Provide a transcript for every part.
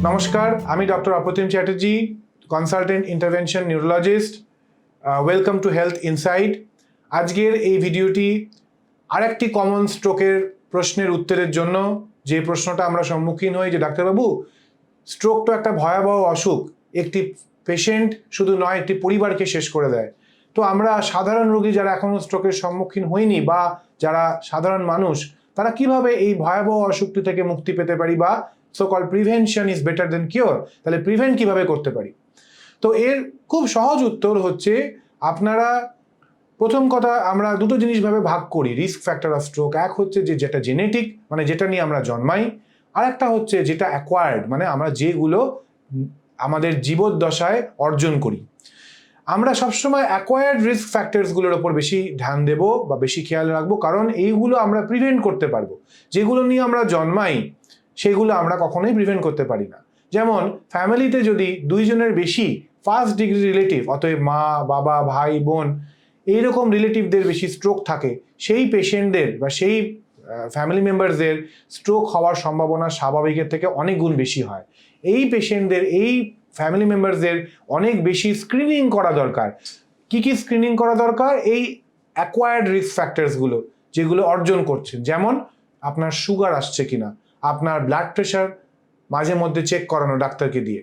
নমস্কার, আমি doctor Apratim Chatterjee, consultant intervention neurologist. Welcome to health insight. আজকের এই ভিডিওটি আরেকটি কমন স্ট্রোকের প্রশ্নের উত্তরের জন্য। যে প্রশ্নটা আমরা সম্মুখীন হই যে ডাক্তারবাবু, স্ট্রোক তো একটা ভয়াবহ অসুখ, একটি পেশেন্ট শুধু নয় একটি পরিবারকে শেষ করে দেয়। তো আমরা সাধারণ রোগী যারা এখনো স্ট্রোকের সম্মুখীন হইনি বা যারা সাধারণ মানুষ, তারা কিভাবে এই ভয়াবহ অসুখটি থেকে মুক্তি পেতে পারি, বা so call prevention is better then cure, তাহলে প্রিভেন্ট কিভাবে করতে পারি? তো এর খুব সহজ উত্তর হচ্ছে, আপনারা প্রথম কথা, আমরা দুটো জিনিস ভাবে ভাগ করি রিস্ক ফ্যাক্টর অফ স্ট্রোক। এক হচ্ছে যে যেটা জেনেটিক, মানে যেটা নিয়ে আমরা জন্মাই, আর একটা হচ্ছে যেটা অ্যাকোয়ার্ড, মানে আমরা যেগুলো আমাদের জীবদ্দশায় অর্জন করি। আমরা সবসময় অ্যাকোয়ার্ড রিস্ক ফ্যাক্টরসগুলোর ওপর বেশি ধ্যান দেব বা বেশি খেয়াল রাখবো, কারণ এইগুলো আমরা প্রিভেন্ট করতে পারবো। যেগুলো নিয়ে আমরা জন্মাই সেগুলো আমরা কখনোই প্রিভেন্ট করতে পারি না। যেমন ফ্যামিলিতে যদি দুইজনের বেশি ফার্স্ট ডিগ্রি রিলেটিভ, অতএব মা বাবা ভাই বোন এইরকম রিলেটিভদের বেশি স্ট্রোক থাকে, সেই পেশেন্টদের বা সেই ফ্যামিলি মেম্বারসদের স্ট্রোক হওয়ার সম্ভাবনা স্বাভাবিকের থেকে অনেক গুণ বেশি হয়। এই পেশেন্টদের, এই ফ্যামিলি মেম্বারসদের অনেক বেশি স্ক্রিনিং করা দরকার। কি কি স্ক্রিনিং করা দরকার? এই অ্যাকোয়ার্ড রিস্ক ফ্যাক্টরসগুলো যেগুলো অর্জন করছেন, যেমন আপনার সুগার আসছে কিনা, আপনার ব্লাড প্রেশার মাঝে মধ্যে চেক করানো ডাক্তারকে দিয়ে,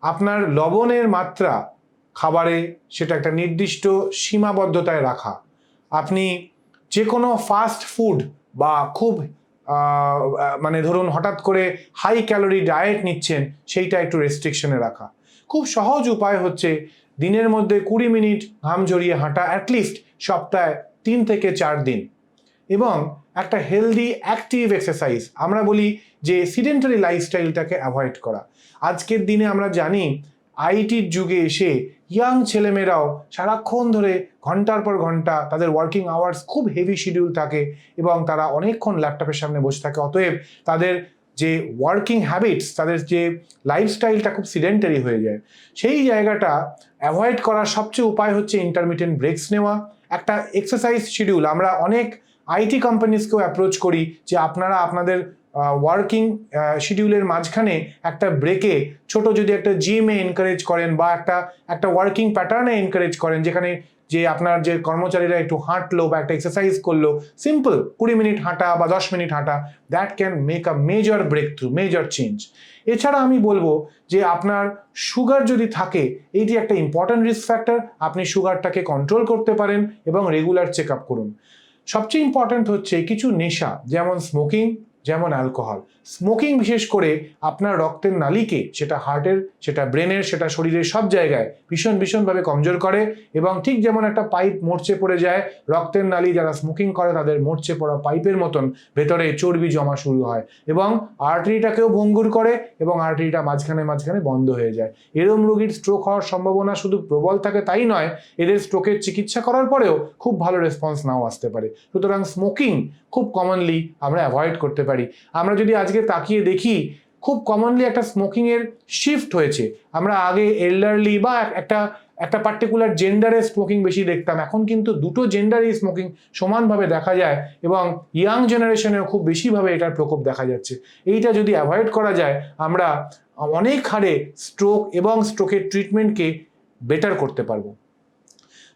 আপনার লবণের মাত্রা খাবারে সেটা একটা নির্দিষ্ট সীমাবদ্ধতায় রাখা, আপনি যে কোনো ফাস্ট ফুড বা খুব মানে ধরুন হঠাৎ করে হাই ক্যালোরি ডায়েট নিচ্ছেন, সেইটা একটু রেস্ট্রিকশনে রাখা। খুব সহজ উপায় হচ্ছে দিনের মধ্যে 20 মিনিট ঘাম ঝরিয়ে হাঁটা, অ্যাটলিস্ট সপ্তাহে 3 থেকে 4 দিন, এবং একটা হেলদি অ্যাক্টিভ এক্সারসাইজ। আমরা বলি যে সিডেন্টারি লাইফস্টাইলটাকে অ্যাভয়েড করা। আজকের দিনে আমরা জানি আইটির যুগে এসে ইয়াং ছেলেমেয়েরাও সারাক্ষণ ধরে ঘন্টার পর ঘন্টা তাদের ওয়ার্কিং আওয়ার্স খুব হেভি শিডিউল থাকে এবং তারা অনেকক্ষণ ল্যাপটপের সামনে বসে থাকে। অতএব তাদের যে ওয়ার্কিং হ্যাবিটস, তাদের যে লাইফস্টাইলটা খুব সিডেন্টারি হয়ে যায়। সেই জায়গাটা অ্যাভয়েড করার সবচেয়ে উপায় হচ্ছে ইন্টারমিটেন্ট ব্রেকস নেওয়া, একটা এক্সারসাইজ শিডিউল। আমরা অনেক আইটি কোম্পানিজকেও অ্যাপ্রোচ করি যে আপনারা আপনাদের ওয়ার্কিং শিডিউলের মাঝখানে একটা ব্রেকে ছোট যদি একটা জিমে এনকারেজ করেন বা একটা ওয়ার্কিং প্যাটার্নে এনকারেজ করেন, যেখানে যে আপনার যে কর্মচারীরা একটু হাঁটলো বা একটা এক্সারসাইজ করলো, সিম্পল 20 মিনিট হাঁটা বা 10 মিনিট হাঁটা, that can make a major breakthrough, major change. এছাড়া আমি বলবো যে আপনার সুগার যদি থাকে, এইটি একটা ইম্পর্ট্যান্ট রিস্ক ফ্যাক্টর। আপনি সুগারটাকে কন্ট্রোল করতে পারেন এবং রেগুলার চেক আপ করুন। সবচেয়ে ইম্পর্ট্যান্ট হচ্ছে কিছু নেশা, যেমন স্মোকিং, যেমন অ্যালকোহল। স্মোকিং বিশেষ করে আপনার রক্তের নালীকে, সেটা হার্টের, সেটা ব্রেনের, সেটা শরীরের সব জায়গায় ভীষণভাবে কমজোর করে, এবং ঠিক যেমন একটা পাইপ মরচে পড়ে যায়, রক্তের নালী যারা স্মোকিং করে তাদের মরচে পড়া পাইপের মতন ভেতরে চর্বি জমা শুরু হয় এবং আর্টারিটাকেও ভঙ্গুর করে এবং আর্টারিটা মাঝখানে বন্ধ হয়ে যায়। এরম রোগীর স্ট্রোক হওয়ার সম্ভাবনা শুধু প্রবল থাকে তাই নয়, এদের স্ট্রোকের চিকিৎসা করার পরেও খুব ভালো রেসপন্স নাও আসতে পারে। সুতরাং স্মোকিং খুব কমনলি আমরা অ্যাভয়েড করতে পারি। আমরা যদি আজকে তাকিয়ে দেখি, খুব কমনলি একটা স্মোকিং এর শিফট হয়েছে। আমরা আগে এল্ডারলি বা একটা পার্টিকুলার জেন্ডারে স্মোকিং বেশি দেখতাম, এখন কিন্তু দুটো জেন্ডারেই স্মোকিং সমানভাবে দেখা যায় এবং ইয়াং জেনারেশনেও খুব বেশিভাবে এটার প্রকোপ দেখা যাচ্ছে। এইটা যদি অ্যাভয়েড করা যায়, আমরা অনেক হারে স্ট্রোক এবং স্ট্রোকের ট্রিটমেন্টকে বেটার করতে পারবো।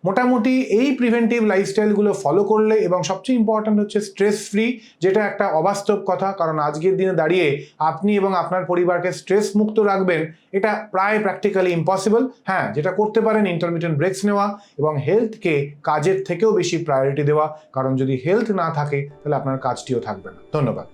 মোটামুটি এই প্রিভেন্টিভ লাইফস্টাইলগুলো ফলো করলে, এবং সবচেয়ে ইম্পর্ট্যান্ট হচ্ছে স্ট্রেস ফ্রি, যেটা একটা অবাস্তব কথা, কারণ আজকের দিনে দাঁড়িয়ে আপনি এবং আপনার পরিবারকে স্ট্রেস মুক্ত রাখবেন এটা প্রায় প্র্যাকটিক্যালি ইম্পসিবল। হ্যাঁ, যেটা করতে পারেন ইন্টারমিটেন্ট ব্রেকস নেওয়া এবং হেলথকে কাজের থেকেও বেশি প্রায়োরিটি দেওয়া, কারণ যদি হেলথ না থাকে তাহলে আপনার কাজটিও থাকবে না। ধন্যবাদ।